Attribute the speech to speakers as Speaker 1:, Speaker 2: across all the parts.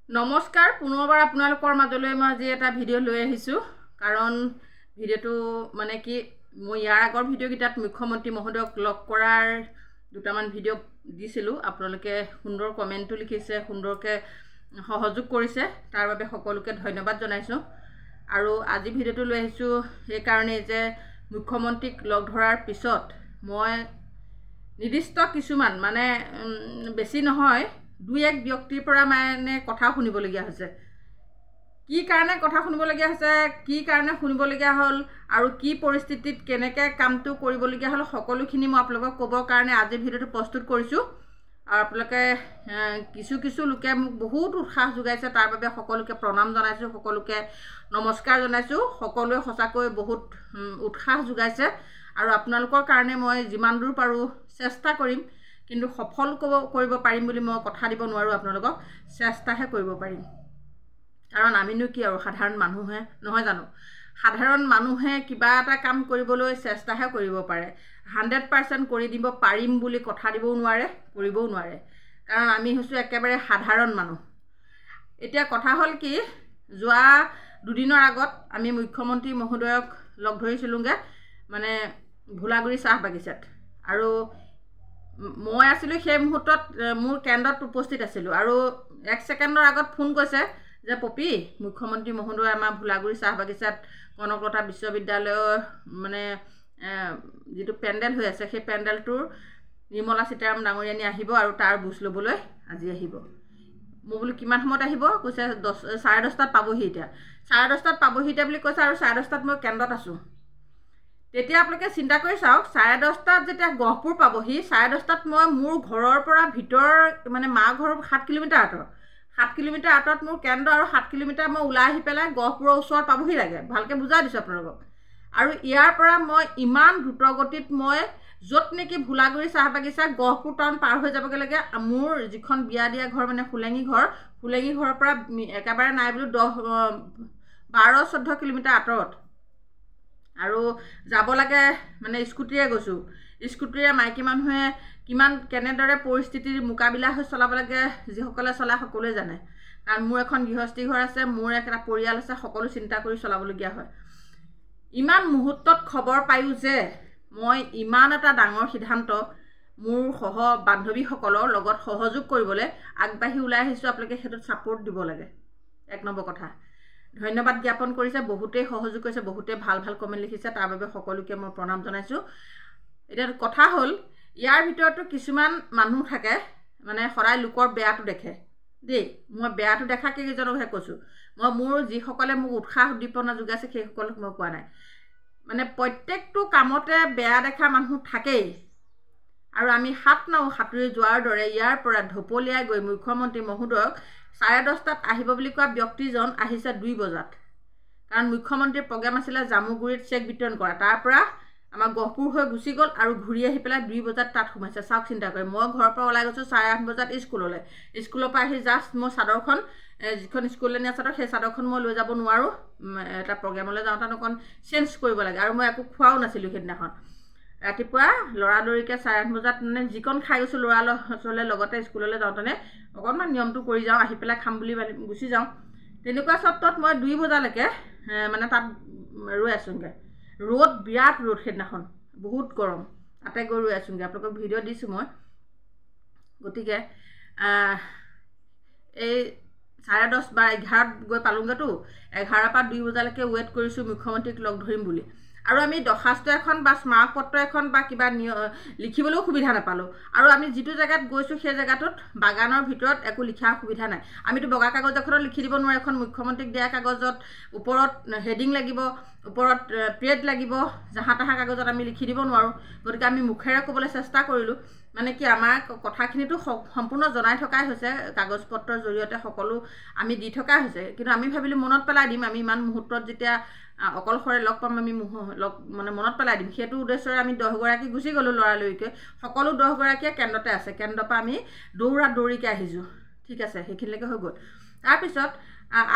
Speaker 1: নমস্কাৰ পুনৰবাৰ আপোনালোকৰ মাজলৈ মই আজি এটা ভিডিঅ' লৈ আহিছোঁ কাৰণ ভিডিঅ'টো মানে কি মই ইয়াৰ আগৰ ভিডিঅ'কেইটাত মুখ্যমন্ত্ৰী মহোদয়ক লগ কৰাৰ দুটামান ভিডিঅ' দিছিলোঁ আপোনালোকে সুন্দৰ কমেণ্টটো লিখিছে সুন্দৰকৈ সহযোগ কৰিছে তাৰ বাবে সকলোকে ধন্যবাদ জনাইছোঁ আৰু আজি ভিডিঅ'টো লৈ আহিছোঁ এই কাৰণেই যে মুখ্যমন্ত্ৰীক লগ ধৰাৰ পিছত মই নিৰ্দিষ্ট কিছুমান মানে বেছি নহয় দুই এক ব্যক্তিৰ পৰা মানে কথা শুনিবলগীয়া হৈছে কি কাৰণে কথা শুনিবলগীয়া হৈছে কি কাৰণে শুনিবলগীয়া হ'ল আৰু কি পৰিস্থিতিত কেনেকৈ কামটো কৰিবলগীয়া হ'ল সকলোখিনি মই আপোনালোকক ক'বৰ কাৰণে আজি ভিডিঅ'টো প্ৰস্তুত কৰিছোঁ আৰু আপোনালোকে কিছু লোকে মোক বহুত উৎসাহ যোগাইছে তাৰ বাবে সকলোকে প্ৰণাম জনাইছোঁ সকলোকে নমস্কাৰ জনাইছোঁ সকলোৱে সঁচাকৈ বহুত উৎসাহ যোগাইছে আৰু আপোনালোকৰ কাৰণে মই যিমান দূৰ পাৰোঁ চেষ্টা কৰিম কিন্তু সফল কৰিব পাৰিম বুলি মই কথা দিব নোৱাৰোঁ আপোনালোকক চেষ্টাহে কৰিব পাৰিম কাৰণ আমিনো কি আৰু সাধাৰণ মানুহে নহয় জানো সাধাৰণ মানুহে কিবা এটা কাম কৰিবলৈ চেষ্টাহে কৰিব পাৰে 100% কৰি দিব পাৰিম বুলি কথা দিবও নোৱাৰে কৰিবও নোৱাৰে কাৰণ আমি হৈছোঁ একেবাৰে সাধাৰণ মানুহ এতিয়া কথা হ'ল কি যোৱা দুদিনৰ আগত আমি মুখ্যমন্ত্ৰী মহোদয়ক লগ ধৰিছিলোঁগৈ মানে ভোলাগুৰি চাহ বাগিচাত আৰু মই আছিলোঁ সেই মুহূৰ্তত মোৰ কেন্দ্ৰত উপস্থিত আছিলোঁ আৰু 1 ছেকেণ্ডৰ আগত ফোন কৈছে যে পপি মুখ্যমন্ত্ৰী মহোদয় আমাৰ ভোলাগুৰি চাহ বাগিচাত কনকলতা বিশ্ববিদ্যালয়ৰ মানে যিটো পেণ্ডেল হৈ আছে সেই পেণ্ডেলটোৰ নিৰ্মলা সীতাৰাম ডাঙৰীয়ানী আহিব আৰু তাৰ বুজ ল'বলৈ আজি আহিব মই বোলো কিমান সময়ত আহিব কৈছে 10:30 পাবহি এতিয়া 10:30 পাবহি এতিয়া বুলি কৈছে আৰু 10:30 মই কেন্দ্ৰত আছোঁ তেতিয়া আপোনালোকে চিন্তা কৰি চাওক 10:30 যেতিয়া গহপুৰ পাবহি 10:30 মই মোৰ ঘৰৰ পৰা ভিতৰ মানে মা ঘৰ 7 কিলোমিটাৰ আঁতৰ 7 কিলোমিটাৰ আঁতৰত মোৰ কেন্দ্ৰ আৰু 7 কিলোমিটাৰ মই ওলাই আহি পেলাই গহপুৰৰ ওচৰত পাবহি লাগে ভালকৈ বুজাই দিছোঁ আপোনালোকক আৰু ইয়াৰ পৰা মই ইমান দ্ৰুতগতিত মই য'ত নেকি ভোলাগুৰি চাহ বাগিচা গহপুৰ টাউন পাৰ হৈ যাবগৈ লাগে মোৰ যিখন বিয়া দিয়া ঘৰ মানে ফুলেঙি ঘৰৰ পৰা একেবাৰে নাই বুলি 12-14 কিলোমিটাৰ আঁতৰত আৰু যাব লাগে মানে স্কুটিৰে গৈছোঁ স্কুটিৰে মাইকী মানুহে কিমান কেনেদৰে পৰিস্থিতিৰ মোকাবিলা হৈ চলাব লাগে যিসকলে চলায় সকলোৱে জানে কাৰণ মোৰ এখন গৃহস্থী ঘৰ আছে মোৰ এটা পৰিয়াল আছে সকলো চিন্তা কৰি চলাবলগীয়া হয় ইমান মুহূৰ্তত খবৰ পায়ো যে মই ইমান এটা ডাঙৰ সিদ্ধান্ত মোৰ বান্ধৱীসকলৰ লগত সহযোগ কৰিবলৈ আগবাঢ়ি ওলাই আহিছোঁ আপোনালোকে সেইটোত ছাপোৰ্ট দিব লাগে 1 নম্বৰ কথা ধন্যবাদ জ্ঞাপন কৰিছে বহুতেই সহযোগ কৰিছে বহুতেই ভাল কমেণ্ট লিখিছে তাৰ বাবে সকলোকে মই প্ৰণাম জনাইছোঁ এতিয়া কথা হ'ল ইয়াৰ ভিতৰতো কিছুমান মানুহ থাকে মানে সদায় লোকৰ বেয়াটো দেখে দেই মই বেয়াটো দেখা কেইজনকহে কৈছোঁ মই মোৰ যিসকলে মোক উৎসাহ উদ্দীপনা যোগাইছে সেইসকলক মই কোৱা নাই মানে প্ৰত্যেকটো কামতে বেয়া দেখা মানুহ থাকেই আৰু আমি সাঁতুৰি যোৱাৰ দৰে ইয়াৰ পৰা ঢপলিয়াই গৈ মুখ্যমন্ত্ৰী মহোদয়ক 10:30 আহিব বুলি কোৱা ব্যক্তিজন আহিছে 2 বজাত কাৰণ মুখ্যমন্ত্ৰীৰ প্ৰগ্ৰাম আছিলে জামুগুৰিত চেক বিতৰণ কৰা তাৰ পৰা আমাৰ গহপুৰ হৈ গুচি গ'ল আৰু ঘূৰি আহি পেলাই 2 বজাত তাত সোমাইছে চাওক চিন্তা কৰি মই ঘৰৰ পৰা ওলাই গৈছোঁ 8:30 বজাত স্কুলৰ পৰা আহি জাষ্ট মই চাদৰখন যিখন স্কুললৈ নিয়া চাদৰ সেই চাদৰখন মই লৈ যাব নোৱাৰোঁ এটা প্ৰগ্ৰামলৈ যাওঁতে অকণ চেঞ্জ কৰিব লাগে আৰু মই একো খোৱাও নাছিলোঁ সেইদিনাখন ৰাতিপুৱা লৰালৰিকৈ 8:30 বজাত মানে যিকণ খাই গৈছোঁ ল'ৰাৰ লগতে স্কুললৈ যাওঁতে অকণমান নিয়মটো কৰি যাওঁ আহি পেলাই খাম বুলি গুচি যাওঁ তেনেকুৱা স্বত্বত মই 2 বজালৈকে মানে তাত ৰৈ আছোঁগৈ ৰ'দ বিৰাট ৰ'দ সেইদিনাখন বহুত গৰম তাতে গৈ ৰৈ আছোঁগৈ আপোনালোকক ভিডিঅ' দিছোঁ মই গতিকে এই 10:30 বা 11 গৈ পালোঁগৈতো 11 পৰা 2 বজালৈকে ৱেইট কৰিছোঁ মুখ্যমন্ত্ৰীক লগ ধৰিম বুলি আৰু আমি দৰ্খাস্ত এখন বা স্মাৰকপত্ৰ এখন বা কিবা লিখিবলৈও সুবিধা নাপালোঁ আৰু আমি যিটো জেগাত গৈছোঁ সেই জেগাটোত বাগানৰ ভিতৰত একো লিখাৰ সুবিধা নাই আমিতো বগা কাগজ এখনত লিখি দিব নোৱাৰোঁ এখন মুখ্যমন্ত্ৰীক দিয়া কাগজত ওপৰত হেডিং লাগিব ওপৰত প্ৰেড লাগিব জাহা তাহা কাগজত আমি লিখি দিব নোৱাৰোঁ গতিকে আমি মুখেৰে ক'বলৈ চেষ্টা কৰিলোঁ মানে কি আমাৰ কথাখিনিতো সম্পূৰ্ণ জনাই থকাই হৈছে কাগজ পত্ৰৰ জৰিয়তে সকলো আমি দি থকাই হৈছে কিন্তু আমি ভাবিলোঁ মনত পেলাই দিম আমি ইমান মুহূৰ্তত যেতিয়া অকলশৰে লগ পাম আমি মানে মনত পেলাই দিম সেইটো উদ্দেশ্যৰে আমি 10 গৰাকী গুচি গ'লোঁ লৰালৰিকৈ সকলো 10 গৰাকীয়ে কেন্দ্ৰতে আছে কেন্দ্ৰৰ পৰা আমি দৌৰিকৈ আহিছোঁ ঠিক আছে সেইখিনিলৈকে হৈ গ'ল তাৰপিছত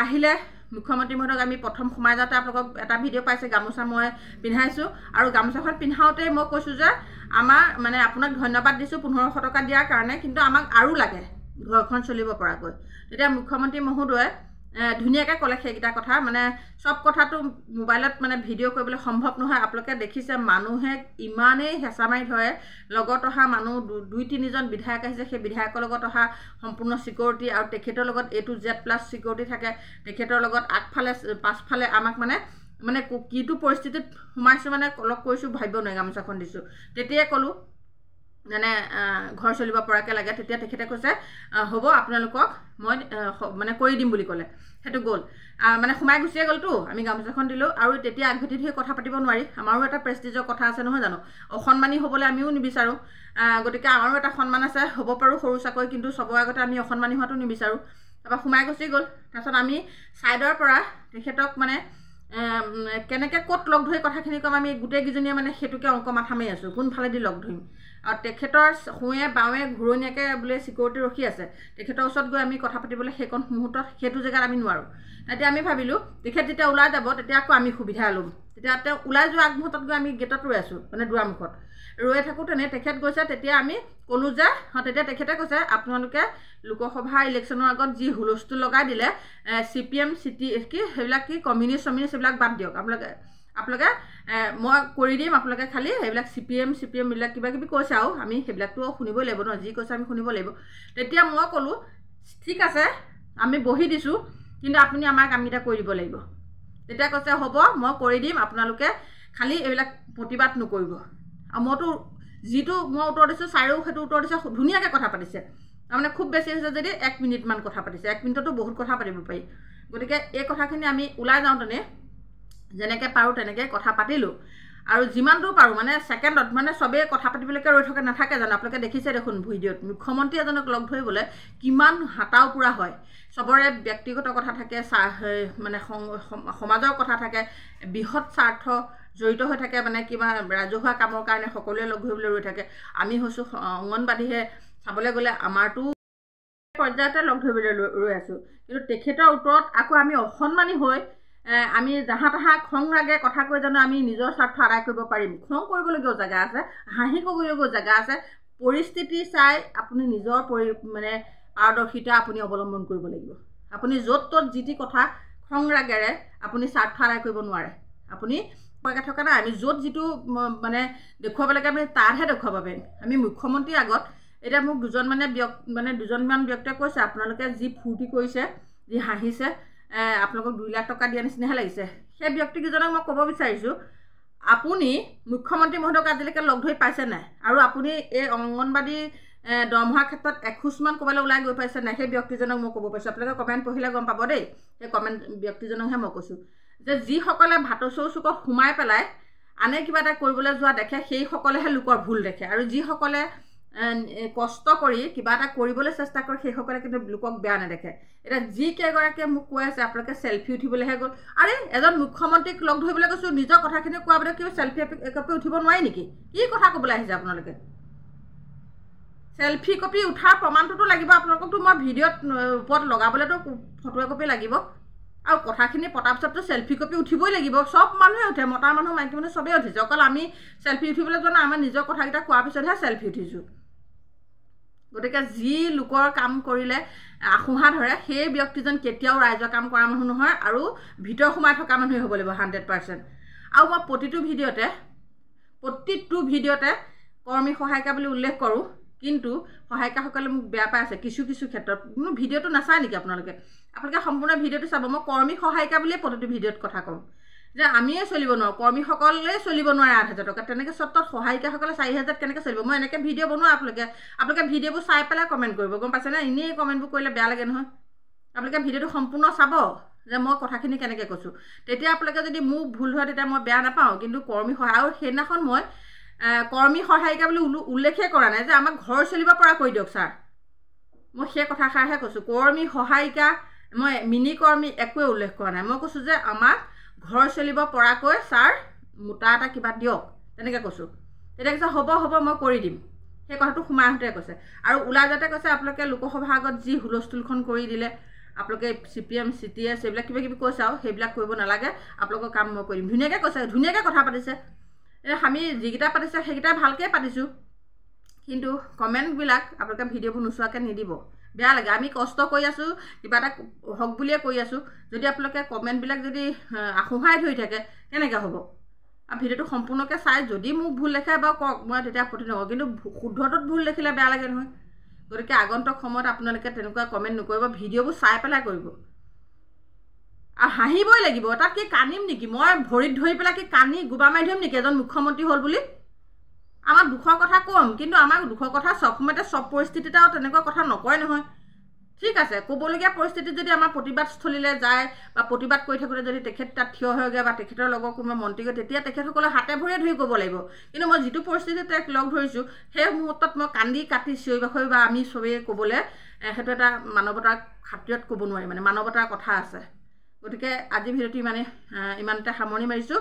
Speaker 1: আহিলে মুখ্যমন্ত্ৰী মহোদয়ক আমি প্ৰথম সোমাই যাওঁতে আপোনালোকক এটা ভিডিঅ' পাইছে গামোচা মই পিন্ধাইছোঁ আৰু গামোচাখন পিন্ধাওঁতেই মই কৈছোঁ যে আমাৰ মানে আপোনাক ধন্যবাদ দিছোঁ 1500 টকা দিয়াৰ কাৰণে কিন্তু আমাক আৰু লাগে ঘৰখন চলিব পৰাকৈ তেতিয়া মুখ্যমন্ত্ৰী মহোদয়ে ধুনীয়াকৈ ক'লে সেইকেইটা কথা মানে সব কথাটো মোবাইলত মানে ভিডিঅ' কৰিবলৈ সম্ভৱ নহয় আপোনালোকে দেখিছে মানুহে ইমানেই হেঁচা মাৰি ধৰে লগত অহা মানুহ 2-3জন বিধায়ক আহিছে সেই বিধায়কৰ লগত অহা সম্পূৰ্ণ সিকিউৰিটি আৰু তেখেতৰ লগত A to Z plus security থাকে তেখেতৰ লগত আগফালে পাছফালে আমাক মানে কিটো পৰিস্থিতিত সোমাইছোঁ মানে লগ কৰিছোঁ ভাবিব নোৱাৰি গামোচাখন দিছোঁ তেতিয়াই ক'লোঁ মানে ঘৰ চলিব পৰাকৈ লাগে তেতিয়া তেখেতে কৈছে হ'ব আপোনালোকক মই মানে কৰি দিম বুলি ক'লে সেইটো গ'ল মানে সোমাই গুচিয়ে গ'লতো আমি গামোচাখন দিলোঁ আৰু তেতিয়া আগভেটি ধৰি কথা পাতিব নোৱাৰি আমাৰো এটা প্ৰেষ্টিজৰ কথা আছে নহয় জানো অসন্মানী হ'বলৈ আমিও নিবিচাৰোঁ গতিকে আমাৰো এটা সন্মান আছে হ'ব পাৰোঁ সৰু চাকৰি কিন্তু চবৰ আগতে আমি অসন্মানী হোৱাটো নিবিচাৰোঁ তাৰপৰা সোমাই গুচি গ'ল তাৰপিছত আমি ছাইডৰ পৰা তেখেতক মানে কেনেকৈ ক'ত লগ ধৰি কথাখিনি ক'ম আমি গোটেইকেইজনীয়ে মানে সেইটোকে অংক মাথা মাৰি আছোঁ কোনফালেদি লগ ধৰিম আৰু তেখেতৰ সোঁৱে বাৱে ঘূৰণীয়াকৈ বোলে সিকিউৰিটি ৰখি আছে তেখেতৰ ওচৰত গৈ আমি কথা পাতিবলৈ সেইকণ মুহূৰ্তত সেইটো জেগাত আমি নোৱাৰোঁ তেতিয়া আমি ভাবিলোঁ তেখেত যেতিয়া ওলাই যাব তেতিয়া আকৌ আমি সুবিধা ল'ম তেতিয়া তেওঁ ওলাই যোৱা আগমুহূৰ্তত গৈ আমি গেটত ৰৈ আছোঁ মানে দুৱাৰমুখত ৰৈ থাকোঁতেনে তেখেত গৈছে তেতিয়া আমি ক'লোঁ যে তেতিয়া তেখেতে কৈছে আপোনালোকে লোকসভা ইলেকশ্যনৰ আগত যি হুলস্থুল লগাই দিলে CPM সেইবিলাক কি কমিউনিষ্ট সেইবিলাক বাদ দিয়ক আপোনালোকে মই কৰি দিম আপোনালোকে খালি সেইবিলাক CPM বিলাক কিবা কিবি কৈছে আৰু আমি সেইবিলাকতো শুনিবই লাগিব ন যি কৈছে আমি শুনিব লাগিব তেতিয়া মই ক'লোঁ ঠিক আছে আমি বহি দিছোঁ কিন্তু আপুনি আমাৰ কামকেইটা কৰি দিব লাগিব তেতিয়া কৈছে হ'ব মই কৰি দিম আপোনালোকে খালি এইবিলাক প্ৰতিবাদ নকৰিব আৰু মইতো যিটো মই উত্তৰ দিছোঁ ছাৰেও সেইটো উত্তৰ দিছে ধুনীয়াকৈ কথা পাতিছে তাৰমানে খুব বেছি হৈছে যদি 1 মিনিটমান কথা পাতিছে 1 মিনিটতো বহুত কথা পাতিব পাৰি গতিকে এই কথাখিনি আমি ওলাই যাওঁতেনে যেনেকৈ পাৰোঁ তেনেকৈ কথা পাতিলোঁ আৰু যিমান দূৰ পাৰোঁ মানে ছেকেণ্ডত মানে চবেই কথা পাতিবলৈকে ৰৈ থকা নাথাকে জানো আপোনালোকে দেখিছে দেখোন ভিডিঅ'ত মুখ্যমন্ত্ৰী এজনক লগ ধৰিবলৈ কিমান হাতাও পুৰা হয় চবৰে ব্যক্তিগত কথা থাকে মানে সমাজৰ কথা থাকে বৃহৎ স্বাৰ্থ জড়িত হৈ থাকে মানে কিবা ৰাজহুৱা কামৰ কাৰণে সকলোৱে লগ ধৰিবলৈ ৰৈ থাকে আমি হৈছোঁ অংগনবাদীহে চাবলৈ গ'লে আমাৰতো পৰ্যায়তে লগ ধৰিবলৈ ৰৈ আছোঁ কিন্তু তেখেতৰ উত্তৰত আকৌ আমি অসন্মানী হৈ আমি জাহা তাহা খং ৰাগে কথা কৈ জানো আমি নিজৰ স্বাৰ্থ আদায় কৰিব পাৰিম খং কৰিবলগীয়াও জেগা আছে হাঁহি ক'বলগীয়াও জেগা আছে পৰিস্থিতি চাই আপুনি নিজৰ মানে পাৰদৰ্শিতা আপুনি অৱলম্বন কৰিব লাগিব আপুনি য'ত ত'ত যি টি কথা খং ৰাগেৰে আপুনি স্বাৰ্থ আদায় কৰিব নোৱাৰে আপুনি পাকে থকা নাই আমি য'ত যিটো মানে দেখুৱাব লাগে আমি তাতহে দেখুৱাব পাৰিম আমি মুখ্যমন্ত্ৰীৰ আগত এতিয়া মোক দুজনমান ব্যক্তিয়ে কৈছে আপোনালোকে যি ফূৰ্তি কৰিছে যি হাঁহিছে আপোনালোকক 2 লাখ টকা দিয়া নিচিনাহে লাগিছে সেই ব্যক্তিকেইজনক মই ক'ব বিচাৰিছোঁ আপুনি মুখ্যমন্ত্ৰী মহোদয়ক আজিলৈকে লগ ধৰি পাইছে নাই আৰু আপুনি এই অংগনবাদী দৰমহাৰ ক্ষেত্ৰত এখোজমান ক'বলৈ ওলাই গৈ পাইছে নাই সেই ব্যক্তিজনক মই ক'ব পাৰিছোঁ আপোনালোকে কমেণ্ট পঢ়িলে গম পাব দেই সেই কমেণ্ট ব্যক্তিজনকহে মই কৈছোঁ যে যিসকলে ভাতৰ চৌচুকত সোমাই পেলাই আনে কিবা এটা কৰিবলৈ যোৱা দেখে সেইসকলেহে লোকৰ ভুল দেখে আৰু যিসকলে কষ্ট কৰি কিবা এটা কৰিবলৈ চেষ্টা কৰে সেইসকলে কিন্তু লোকক বেয়া নেদেখে এতিয়া যিকেইগৰাকীয়ে মোক কৈ আছে আপোনালোকে চেল্ফি উঠিবলৈহে গ'ল আৰে এজন মুখ্যমন্ত্ৰীক লগ ধৰিবলৈ কৈছোঁ নিজৰ কথাখিনি কোৱা বুলি কিবা চেল্ফি কপি উঠিব নোৱাৰি নেকি কি কথা ক'বলৈ আহিছে আপোনালোকে চেল্ফি কপি উঠাৰ প্ৰমাণটোতো লাগিব আপোনালোককতো মই ভিডিঅ'ত ওপৰত লগাবলৈতো ফটো একপি লাগিব আৰু কথাখিনি পতাৰ পিছততো চেল্ফি কপি উঠিবই লাগিব চব মানুহে উঠে মতা মানুহ মাইকী মানুহ চবেই উঠিছে অকল আমি চেল্ফি উঠিবলৈ যোৱা নাই আমাৰ নিজৰ কথাকেইটা কোৱাৰ পিছতহে চেল্ফি উঠিছোঁ গতিকে যি লোকৰ কাম কৰিলে আখুহা ধৰে সেই ব্যক্তিজন কেতিয়াও ৰাইজৰ কাম কৰা মানুহ নহয় আৰু ভিতৰ সোমাই থকা মানুহে হ'ব লাগিব 100% আৰু মই প্ৰতিটো ভিডিঅ'তে কৰ্মী সহায়িকা বুলি উল্লেখ কৰোঁ কিন্তু সহায়িকাসকলে মোক বেয়া পাই আছে কিছু ক্ষেত্ৰত কোনো ভিডিঅ'টো নাচায় নেকি আপোনালোকে সম্পূৰ্ণ ভিডিঅ'টো চাব মই কৰ্মী সহায়িকা বুলিয়ে প্ৰতিটো ভিডিঅ'ত কথা কওঁ যে আমিয়ে চলিব নোৱাৰোঁ কৰ্মীসকলে চলিব নোৱাৰে 8,000 টকা তেনেকৈ চত্বত সহায়িকাসকলে 4,000 কেনেকৈ চলিব মই এনেকৈ ভিডিঅ' বনোৱা আপোনালোকে ভিডিঅ'বোৰ চাই পেলাই কমেণ্ট কৰিব গম পাইছেনে এনেই কমেণ্টবোৰ কৰিলে বেয়া লাগে নহয় আপোনালোকে ভিডিঅ'টো সম্পূৰ্ণ চাব যে মই কথাখিনি কেনেকৈ কৈছোঁ তেতিয়া আপোনালোকে যদি মোক ভুল হয় তেতিয়া মই বেয়া নাপাওঁ কিন্তু কৰ্মী সহায় আৰু সেইদিনাখন মই কৰ্মী সহায়িকা বুলি উল্লেখেই কৰা নাই যে আমাক ঘৰ চলিব পৰা কৰি দিয়ক ছাৰ মই সেই কথাষাৰহে কৈছোঁ কৰ্মী সহায়িকা মই মিনি কৰ্মী একোৱে উল্লেখ কৰা নাই মই কৈছোঁ যে আমাক ঘৰ চলিব পৰাকৈ ছাৰ মোটা এটা কিবা দিয়ক তেনেকৈ কৈছোঁ তেতিয়া কৈছে হ'ব মই কৰি দিম সেই কথাটো সোমাই আহোঁতে কৈছে আৰু ওলাই যাওঁতে কৈছে আপোনালোকে লোকসভাৰ আগত যি হুলস্থুলখন কৰি দিলে আপোনালোকে CPM CTS এইবিলাক কিবা কিবি কৈছে আৰু সেইবিলাক কৰিব নালাগে আপোনালোকৰ কাম মই কৰিম ধুনীয়াকৈ কৈছে ধুনীয়াকৈ কথা পাতিছে আমি যিকেইটা পাতিছে সেইকেইটা ভালকৈ পাতিছোঁ কিন্তু কমেণ্টবিলাক আপোনালোকে ভিডিঅ'বোৰ নোচোৱাকৈ নিদিব বেয়া লাগে আমি কষ্ট কৰি আছোঁ কিবা এটা হওক বুলিয়ে কৰি আছোঁ যদি আপোনালোকে কমেণ্টবিলাক যদি আখোহাই ধৰি থাকে কেনেকৈ হ'ব আৰু ভিডিঅ'টো সম্পূৰ্ণকৈ চাই যদি মোক ভুল লেখাই বাৰু কওক মই তেতিয়া আপত্তি নকৰোঁ কিন্তু শুদ্ধটোত ভুল দেখিলে বেয়া লাগে নহয় গতিকে আগন্তুক সময়ত আপোনালোকে তেনেকুৱা কমেণ্ট নকৰিব ভিডিঅ'বোৰ চাই পেলাই কৰিব আৰু হাঁহিবই লাগিব তাত কি কান্দিম নেকি মই ভৰিত ধৰি পেলাই কি কান্দি গোবা মাৰি ধৰিম নেকি এজন মুখ্যমন্ত্ৰী হ'ল বুলি আমাৰ দুখৰ কথা ক'ম কিন্তু আমাৰ দুখৰ কথা চব সময়তে চব পৰিস্থিতিতে আৰু তেনেকুৱা কথা নকয় নহয় ঠিক আছে ক'বলগীয়া পৰিস্থিতিত যদি আমাৰ প্ৰতিবাদস্থলীলৈ যায় বা প্ৰতিবাদ কৰি থাকোঁতে যদি তেখেত তাত থিয় হয়গৈ বা তেখেতৰ লগৰ কোনোবা মন্ত্ৰী গৈ তেতিয়া তেখেতসকলে হাতে ভৰিয়ে ধৰি ক'ব লাগিব কিন্তু মই যিটো পৰিস্থিতিত তেওঁক লগ ধৰিছোঁ সেই মুহূৰ্তত মই কান্দি কাটি চিঞৰি বাখৰি বা আমি চবেই ক'বলৈ সেইটো এটা মানৱতাৰ খাতিৰত ক'ব নোৱাৰি মানে মানৱতাৰ কথা আছে গতিকে আজি ভিডিঅ'টো ইমানতে সামৰণি মাৰিছোঁ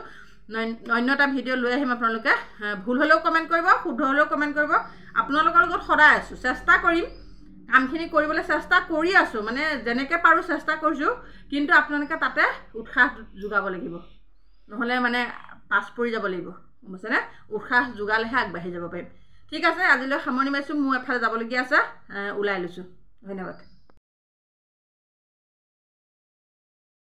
Speaker 1: অন্য এটা ভিডিঅ' লৈ আহিম আপোনালোকে ভুল হ'লেও কমেণ্ট কৰিব শুদ্ধ হ'লেও কমেণ্ট কৰিব আপোনালোকৰ লগত সদায় আছোঁ চেষ্টা কৰিম কামখিনি কৰিবলৈ চেষ্টা কৰি আছোঁ মানে যেনেকৈ পাৰোঁ চেষ্টা কৰিছোঁ কিন্তু আপোনালোকে তাতে উৎসাহ যোগাব লাগিব নহ'লে মানে পাছ পৰি যাব লাগিব গম পাইছেনে উৎসাহ যোগালেহে আগবাঢ়ি যাব পাৰিম ঠিক আছে আজিলৈ সামৰণি মাৰিছোঁ মোৰ এফালে যাবলগীয়া আছে ওলাই লৈছোঁ ধন্যবাদ